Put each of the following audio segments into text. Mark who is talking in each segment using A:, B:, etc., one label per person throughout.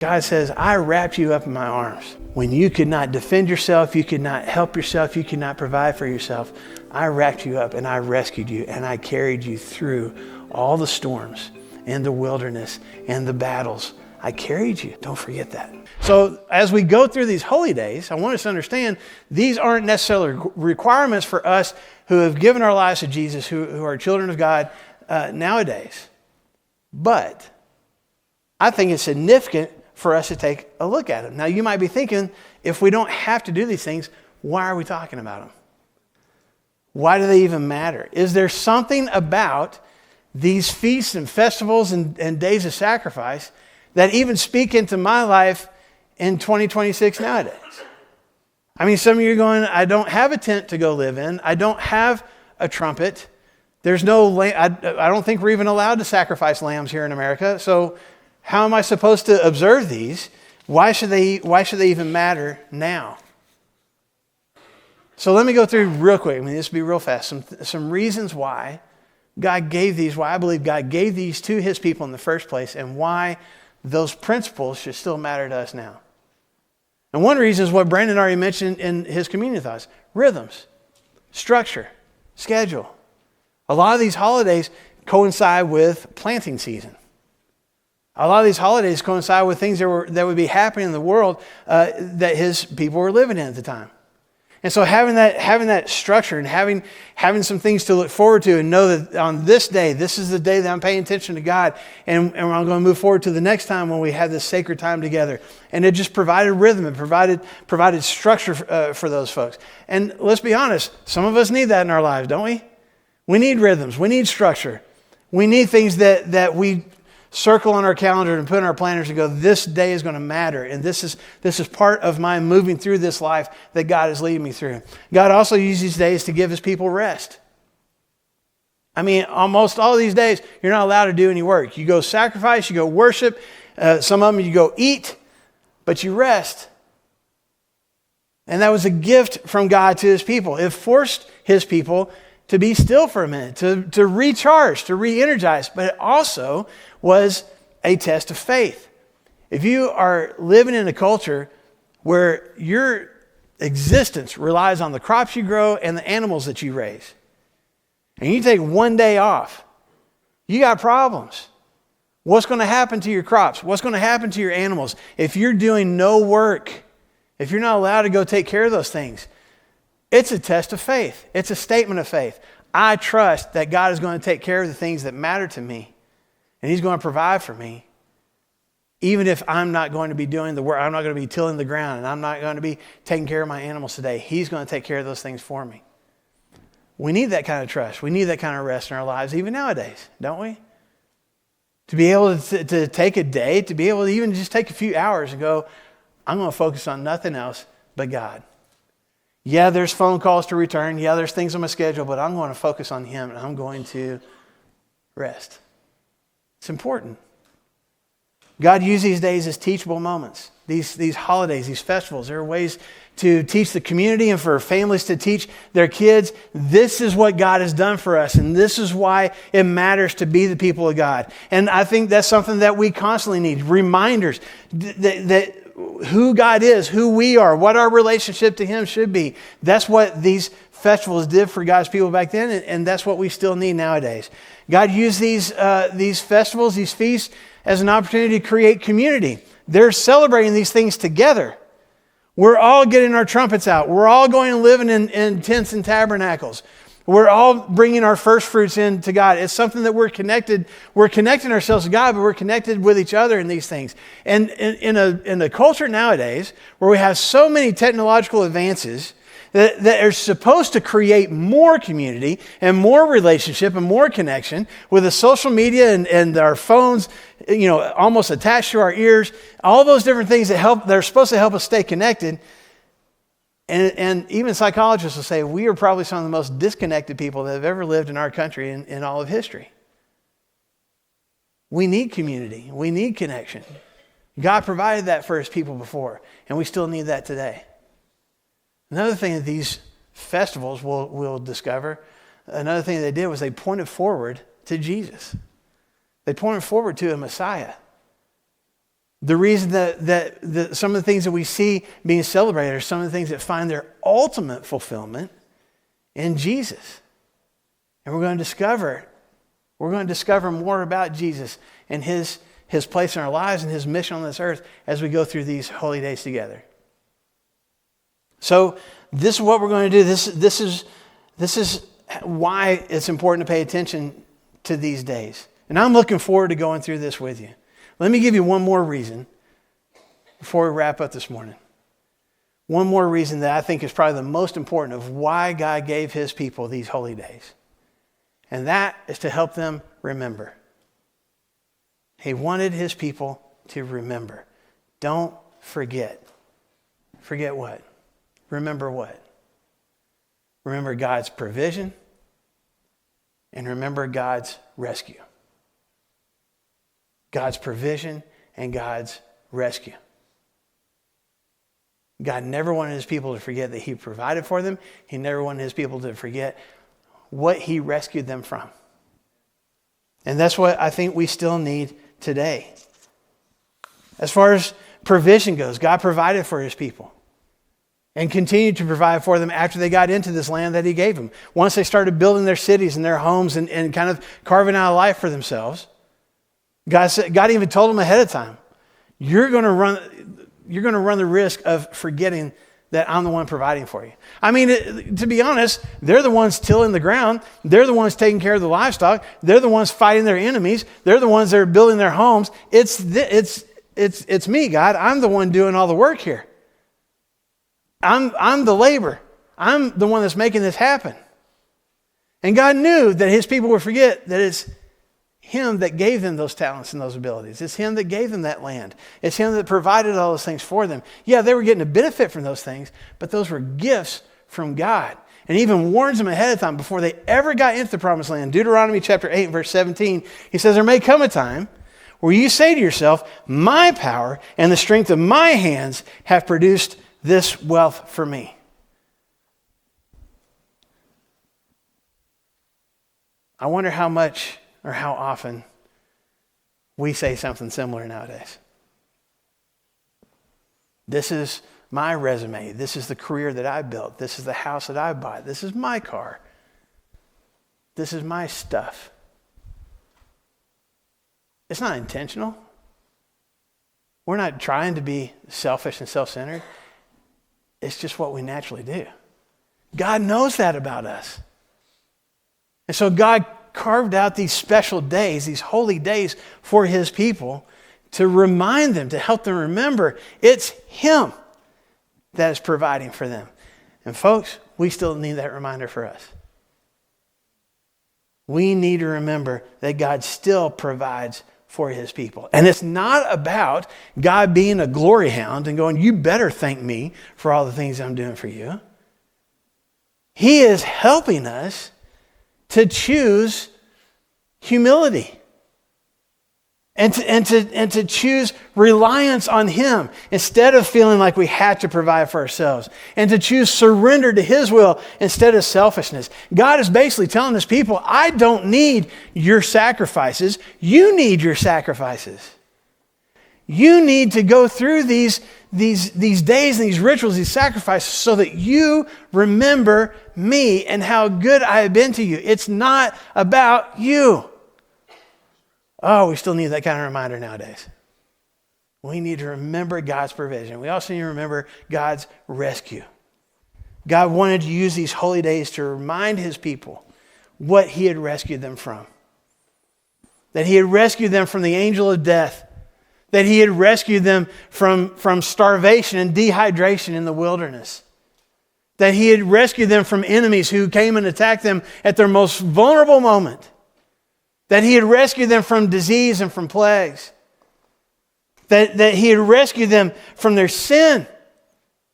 A: God says, I wrapped you up in my arms. When you could not defend yourself, you could not help yourself, you could not provide for yourself, I wrapped you up and I rescued you and I carried you through all the storms and the wilderness and the battles. I carried you. Don't forget that. So as we go through these holy days, I want us to understand these aren't necessarily requirements for us who have given our lives to Jesus, who are children of God nowadays. But I think it's significant for us to take a look at them. Now, you might be thinking, if we don't have to do these things, why are we talking about them? Why do they even matter? Is there something about these feasts and festivals and days of sacrifice that even speak into my life in 2026 nowadays? I mean, some of you are going, I don't have a tent to go live in. I don't have a trumpet. There's no, I don't think we're even allowed to sacrifice lambs here in America. So how am I supposed to observe these? Why should they even matter now? So let me go through real quick. I mean, this will be real fast. Some reasons why God gave these, why I believe God gave these to his people in the first place, and why those principles should still matter to us now. And one reason is what Brandon already mentioned in his communion thoughts: rhythms, structure, schedule. A lot of these holidays coincide with planting season. A lot of these holidays coincide with things that would be happening in the world that his people were living in at the time. And so having that structure and having some things to look forward to and know that on this day, this is the day that I'm paying attention to God, and I'm going to move forward to the next time when we have this sacred time together. And it just provided rhythm and provided structure for those folks. And let's be honest, some of us need that in our lives, don't we? We need rhythms. We need structure. We need things that we circle on our calendar and put in our planners and go, this day is going to matter. And this is part of my moving through this life that God is leading me through. God also uses these days to give his people rest. I mean, almost all of these days, you're not allowed to do any work. You go sacrifice, you go worship. Some of them you go eat, but you rest. And that was a gift from God to his people. It forced his people to be still for a minute, to recharge, to re-energize. But it also was a test of faith. If you are living in a culture where your existence relies on the crops you grow and the animals that you raise, and you take one day off, you got problems. What's going to happen to your crops? What's going to happen to your animals if you're doing no work? If you're not allowed to go take care of those things? It's a test of faith. It's a statement of faith. I trust that God is going to take care of the things that matter to me, and he's going to provide for me. Even if I'm not going to be doing the work, I'm not going to be tilling the ground, and I'm not going to be taking care of my animals today. He's going to take care of those things for me. We need that kind of trust. We need that kind of rest in our lives, even nowadays, don't we? To be able to take a day, to be able to even just take a few hours and go, I'm going to focus on nothing else but God. Yeah, there's phone calls to return. Yeah, there's things on my schedule, but I'm going to focus on him, and I'm going to rest. It's important. God used these days as teachable moments. These holidays, these festivals, there are ways to teach the community and for families to teach their kids. This is what God has done for us, and this is why it matters to be the people of God. And I think that's something that we constantly need. Reminders that who God is, who we are, what our relationship to him should be. That's what these festivals did for God's people back then, and that's what we still need nowadays. God used these festivals, these feasts, as an opportunity to create community. They're celebrating these things together. We're all getting our trumpets out. We're all going and living in tents and tabernacles. We're all bringing our first fruits in to God. It's something that we're connecting ourselves to God, but we're connected with each other in these things. And in a culture nowadays where we have so many technological advances that are supposed to create more community and more relationship and more connection with the social media and our phones, almost attached to our ears, all those different things that are supposed to help us stay connected. And even psychologists will say we are probably some of the most disconnected people that have ever lived in our country in all of history. We need community. We need connection. God provided that for his people before, and we still need that today. Another thing that these festivals will discover, another thing they did was they pointed forward to Jesus. They pointed forward to a Messiah. The reason that some of the things that we see being celebrated are some of the things that find their ultimate fulfillment in Jesus. And we're going to discover more about Jesus and his place in our lives and his mission on this earth as we go through these holy days together. So this is what we're going to do. This is why it's important to pay attention to these days. And I'm looking forward to going through this with you. Let me give you one more reason before we wrap up this morning. One more reason that I think is probably the most important of why God gave his people these holy days. And that is to help them remember. He wanted his people to remember. Don't forget. Forget what? Remember what? Remember God's provision and remember God's rescue. God's provision and God's rescue. God never wanted his people to forget that he provided for them. He never wanted his people to forget what he rescued them from. And that's what I think we still need today. As far as provision goes, God provided for his people and continued to provide for them after they got into this land that he gave them. Once they started building their cities and their homes and kind of carving out a life for themselves, God even told them ahead of time, you're going to run the risk of forgetting that I'm the one providing for you. I mean, to be honest, they're the ones tilling the ground. They're the ones taking care of the livestock. They're the ones fighting their enemies. They're the ones that are building their homes. It's me, God. I'm the one doing all the work here. I'm the labor. I'm the one that's making this happen. And God knew that his people would forget that it's him that gave them those talents and those abilities. It's him that gave them that land. It's him that provided all those things for them. Yeah, they were getting a benefit from those things, but those were gifts from God. And he even warns them ahead of time before they ever got into the promised land. Deuteronomy chapter 8 and verse 17, he says, there may come a time where you say to yourself, my power and the strength of my hands have produced this wealth for me. I wonder how much or how often we say something similar nowadays. This is my resume. This is the career that I built. This is the house that I bought. This is my car. This is my stuff. It's not intentional. We're not trying to be selfish and self-centered. It's just what we naturally do. God knows that about us. And so God carved out these special days, these holy days for his people to remind them, to help them remember it's him that is providing for them. And folks, we still need that reminder for us. We need to remember that God still provides for his people. And it's not about God being a glory hound and going, you better thank me for all the things I'm doing for you. He is helping us to choose humility and to choose reliance on him instead of feeling like we have to provide for ourselves, and to choose surrender to his will instead of selfishness. God is basically telling his people, I don't need your sacrifices. You need your sacrifices. You need to go through these days and these rituals, these sacrifices, so that you remember me and how good I have been to you. It's not about you. Oh, we still need that kind of reminder nowadays. We need to remember God's provision. We also need to remember God's rescue. God wanted to use these holy days to remind his people what he had rescued them from. That he had rescued them from the angel of death. That he had rescued them from starvation and dehydration in the wilderness. That he had rescued them from enemies who came and attacked them at their most vulnerable moment. That he had rescued them from disease and from plagues. That he had rescued them from their sin,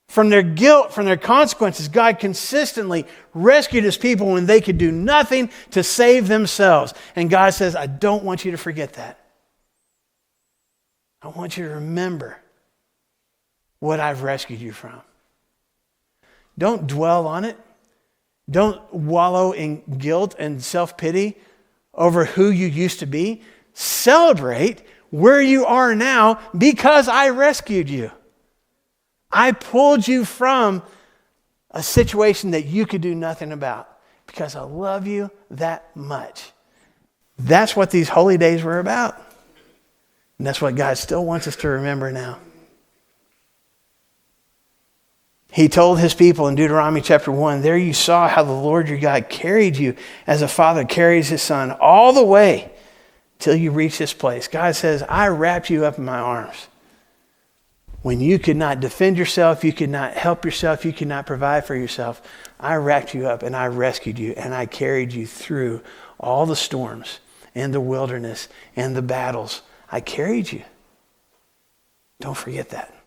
A: from their guilt, from their consequences. God consistently rescued his people when they could do nothing to save themselves. And God says, I don't want you to forget that. I want you to remember what I've rescued you from. Don't dwell on it. Don't wallow in guilt and self-pity over who you used to be. Celebrate where you are now because I rescued you. I pulled you from a situation that you could do nothing about because I love you that much. That's what these holy days were about. And that's what God still wants us to remember now. He told his people in Deuteronomy chapter 1, there you saw how the Lord your God carried you as a father carries his son all the way till you reach this place. God says, I wrapped you up in my arms. When you could not defend yourself, you could not help yourself, you could not provide for yourself, I wrapped you up and I rescued you and I carried you through all the storms and the wilderness and the battles. I carried you. Don't forget that.